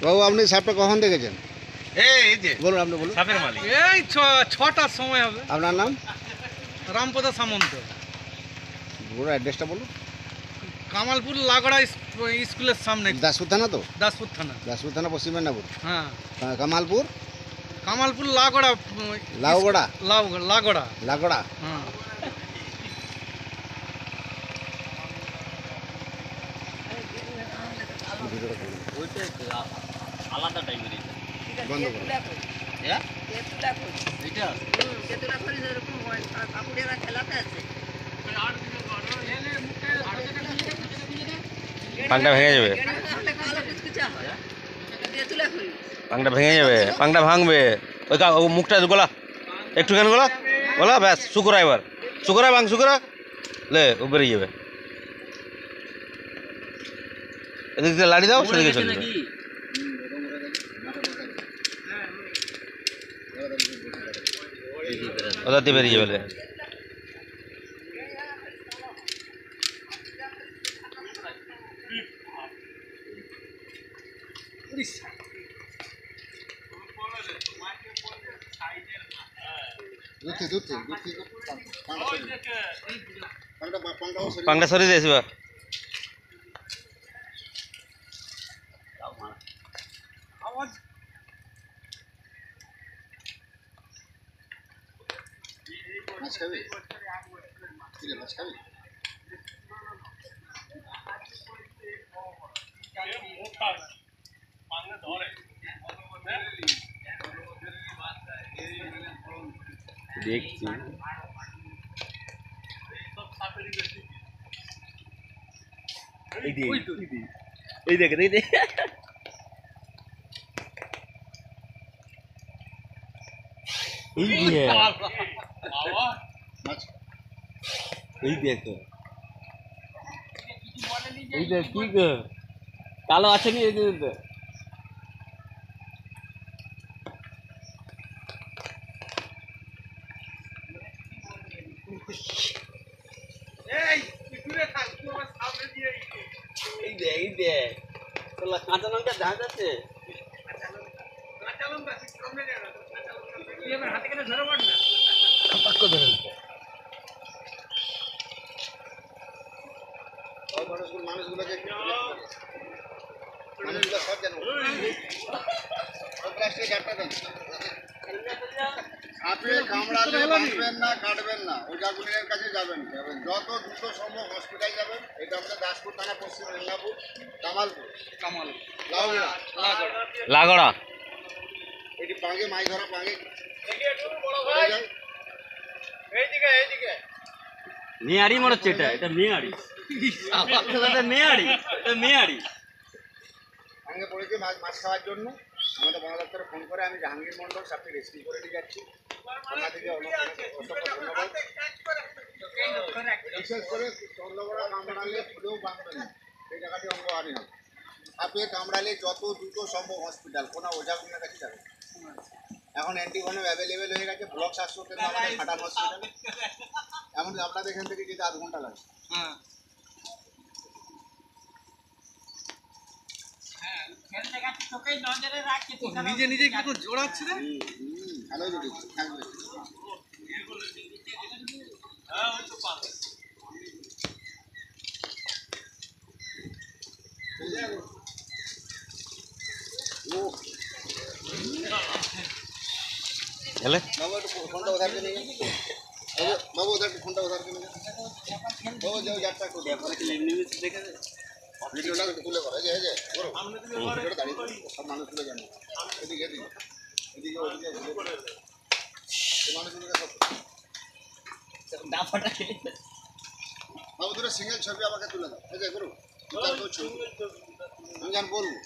বাবু আপনি সাপটা কখন দেখেছেন? এই যে বলুন, আপনি বলুন। সাপের মালিক। এই ছটার সময় হবে। আপনার নাম? রামপদা সামন্ত, পুরো অ্যাড্রেসটা বলুন। কামালপুর লাগড়া স্কুলের সামনে, দাসপুর থানা তো? দাসপুর থানা। দাসপুর থানা, পশ্চিম মেদিনীপুর। হ্যাঁ, কামালপুর কামালপুর লাগড়া, লাউগড়া। লাগড়া। লাগড়া। হ্যাঁ, আলাদা টাইপের বন্ধ করুন। পাংটা ভেঙে যাবে, পাংটা ভেঙে যাবে, পাংটা ভাঙবে। ওই মুখটা গোলা একটুখানি গোলা গোলা, ব্যাস শুকুরা। এবার শুকুরা ভাঙ, শুকুরা লে ও বেরিয়ে যাবে। এদিক থেকে লাড়ি দাও, সেদিকে চলে যাবে। ওদের দিয়ে বেরিয়ে যাবে। পাংটা সরিয়ে দিয়েছি বা মাছ খাবি? মাছ খাবি? দেখছি। এই দেখ, এই দেখ, এই দেখো, এই দেখ কি গো কালো আছে নি? এই দেখ, এই দেখ কাঁচা লঙ্কা ঝাঁজ আছে। মানুষগুলো সব জানো। সাপে কামড়ালে বাঁচবেন না, কাটবেন না, ওঝাগুলির কাছে যাবেন। যত দ্রুত সম্ভব হসপিটাল যাবেন। এটা আমাদের দাসপুর থানা, পশ্চিম মেদিনীপুর, কামালপুর, লাগড়া। এটি পাঙ্গে মাছ ধরা, পাঙ্গে মেয়ারি মনে হচ্ছে, এটা মেয়ারি, মেয়ারি, এটা মেয়ারি। পাঙ্গে পড়েছে মাছ খাওয়ার জন্য। আমাদের বন দপ্তরে ফোন করে আমি জাহাঙ্গীর মন্ডল সাপটি রেস্কিউ করে নিয়ে যাচ্ছি। ওনা থেকে অসংখ্য ধন্যবাদ। বিশেষ করে চন্দ্রগড়া কামড়ালে ফুলেও বাঁধবে না, এই জায়গাটি অঙ্গহানি হবে। সাপে কামড়ালে যত দ্রুত সম্ভব হসপিটাল, কোনো ওঝাগুনের কাছে যাবে। এখন অ্যান্টিভেনম অ্যাভেলেবেল হয়ে গেছে ব্লক স্বাস্থ্যকেন্দ্র, আমাদের খাটাল হসপিটালে। এমন আপনাদের এখান থেকে যেতে 8 ঘন্টা লাগে। নিজে নিজে কিন্তু জোড়াচ্ছে রে। ভালো যদি থাকবে। हेले बाबू একটু ফোনটা উধার করে নিয়ে যান। বাবু উধার ফোনটা উধার করে নিয়ে যান। বাবু যাও যাত্রা করো। देखा ভিডিওটা একটু তুলে করো। এই যে করো। ভিডিওটা দাঁড়িয়ে সব মানুষগুলো জানে। এদিকে এদিকে এদিকে ওদিকে মানুষগুলো সব डाफाटा खेले বাবু দুটো সিঙ্গেল ছবি আমাকে তুলে দাও। এই যে করো। তারপর ছবি আমি জান বলবো।